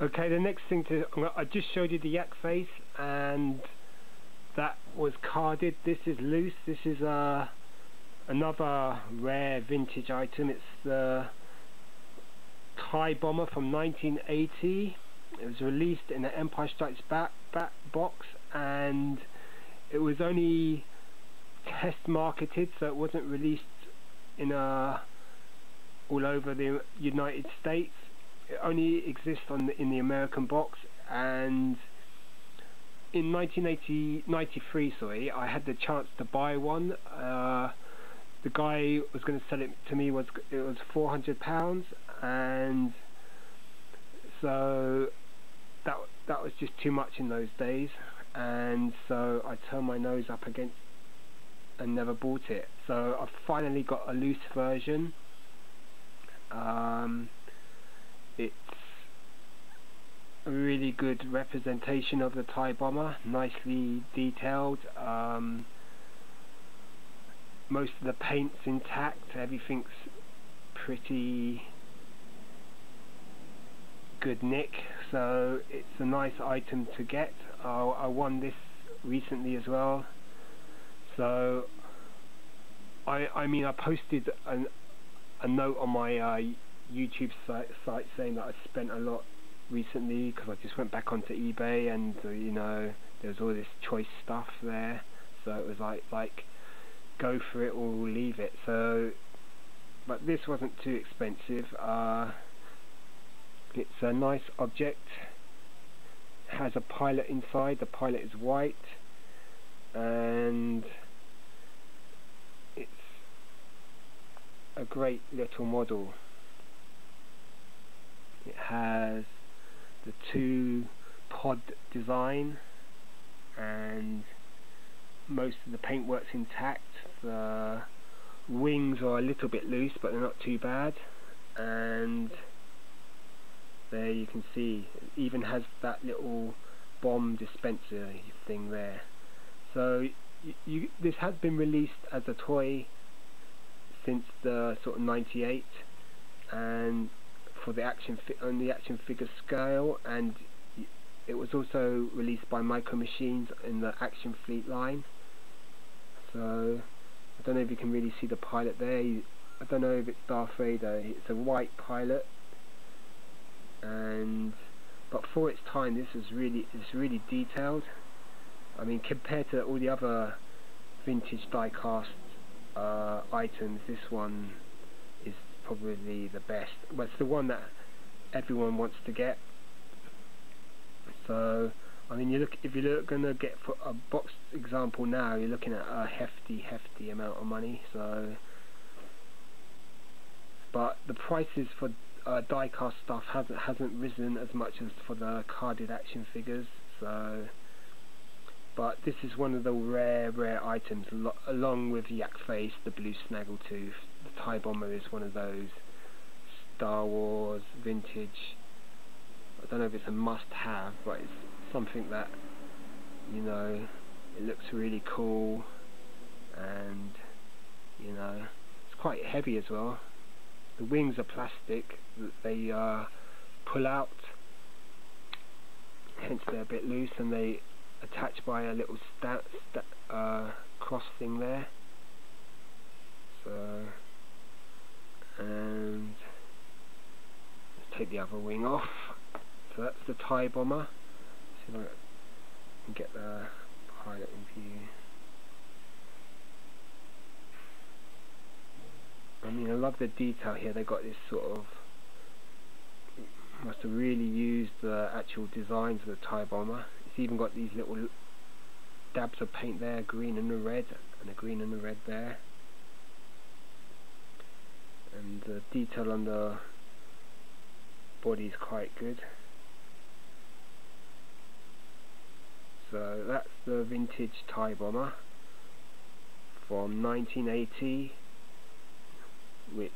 Okay, the next thing I just showed you the yak face, and that was carded. This is loose. This is another rare vintage item. It's the Thai Bomber from 1980. It was released in the Empire Strikes Back box, and it was only test marketed, so it wasn't released in all over the United States. It only exists in the American box, and in 1993, sorry, I had the chance to buy one. The guy was going to sell it to me, it was £400, and so that was just too much in those days, and so I turned my nose up against and never bought it. So I finally got a loose version. It's a really good representation of the Thai Bomber, nicely detailed. Most of the paint's intact, everything's pretty good nick, so it's a nice item to get. I won this recently as well, so I mean, I posted a note on my YouTube site saying that I spent a lot recently, because I just went back onto eBay, and you know, there's all this choice stuff there, so it was like go for it or leave it. So, but this wasn't too expensive. It's a nice object. It has a pilot inside. The pilot is white, and it's a great little model. It has the 2 pod design, and most of the paintwork's intact. The wings are a little bit loose, but they're not too bad, and there you can see it even has that little bomb dispenser thing there. So this has been released as a toy since the sort of 98, and for the on the action figure scale, and it was also released by Micro Machines in the Action Fleet line. So I don't know if you can really see the pilot there. I don't know if it's Darth Vader. It's a white pilot, but for its time, this is really detailed. I mean, compared to all the other vintage die-cast items, this one is probably the best. But it's the one that everyone wants to get. So I mean, if you're gonna get for a box example now, you're looking at a hefty amount of money. So, but the prices for die-cast stuff hasn't risen as much as for the carded action figures. So, but this is one of the rare items, along with Yak Face, the blue snaggletooth. The Thai Bomber is one of those Star Wars vintage. I don't know if it's a must-have, but it's something that, you know, it looks really cool, and you know, it's quite heavy as well. The wings are plastic that they pull out, hence they're a bit loose, and they attach by a little cross thing there. So, and let's take the other wing off. So that's the Thai Bomber. See if I can get the pilot in view. I mean, I love the detail here. They got this sort of, must have really used the actual designs of the Thai Bomber. It's even got these little dabs of paint there, green and a red, and a green and a red there. And the detail on the body is quite good. So that's the vintage Thai Bomber from 1980, which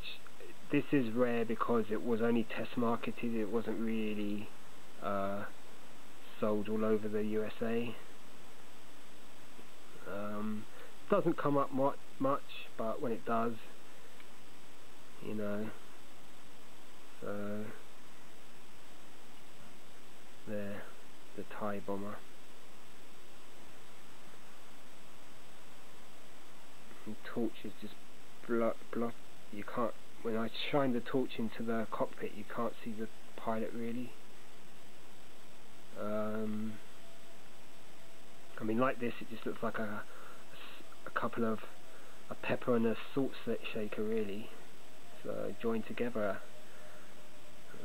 this is rare because it was only test marketed. It wasn't really sold all over the USA. Doesn't come up much, but when it does, you know. So TIE bomber. And torch is just block. You can't. When I shine the torch into the cockpit, you can't see the pilot really. I mean, like this, it just looks like a couple of a pepper and a salt shaker really, so joined together.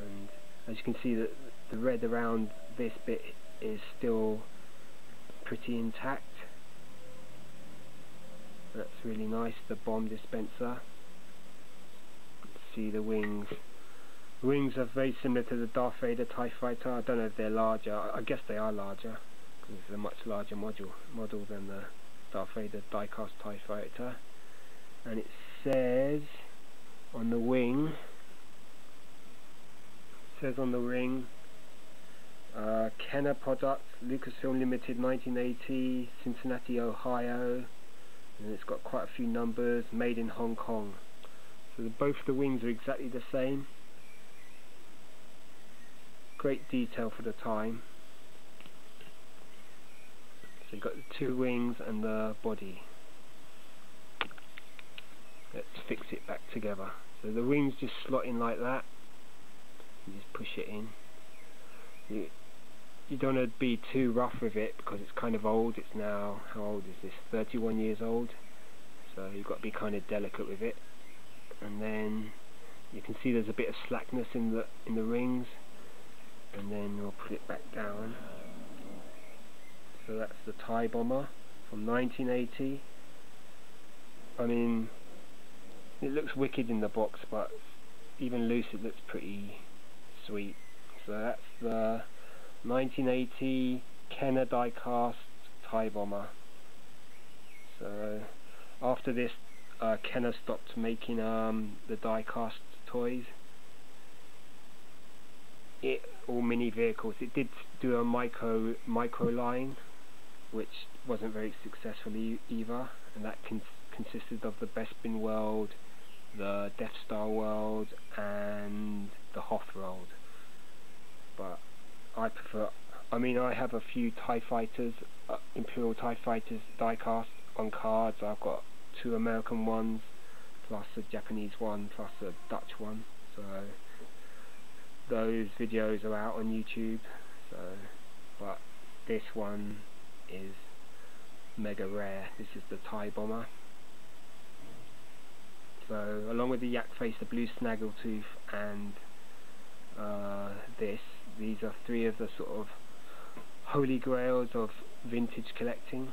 And as you can see, that the red around this bit is still pretty intact. That's really nice. The bomb dispenser. See the wings. The wings are very similar to the Darth Vader TIE Fighter. I don't know if they're larger. I guess they are larger because it's a much larger model than the Darth Vader die-cast TIE Fighter. And it says on the wing, Kenner product, Lucasfilm Limited, 1980, Cincinnati, Ohio, and it's got quite a few numbers, made in Hong Kong. So both the wings are exactly the same. Great detail for the time. So you've got the two wings and the body. Let's fix it back together. So the wings just slot in like that. You just push it in. You don't want to be too rough with it because it's kind of old. It's now, how old is this? 31 years old. So you've got to be kind of delicate with it. And then you can see there's a bit of slackness in the rings. And then we'll put it back down. So that's the TIE bomber from 1980. I mean, it looks wicked in the box, but even loose it looks pretty sweet. So that's the 1980 Kenner die-cast TIE bomber. So after this, Kenner stopped making the die-cast toys. Or mini vehicles. It did do a micro line, which wasn't very successful either, and that consisted of the Bespin world, the Death Star world, and the Hoth world. But I prefer. I mean, I have a few TIE fighters, Imperial TIE fighters die-cast on cards. I've got 2 American ones, plus a Japanese one, plus a Dutch one. So those videos are out on YouTube. So, but this one is mega rare. This is the TIE bomber. So along with the yak face, the blue snaggletooth, and these are 3 of the sort of holy grails of vintage collecting.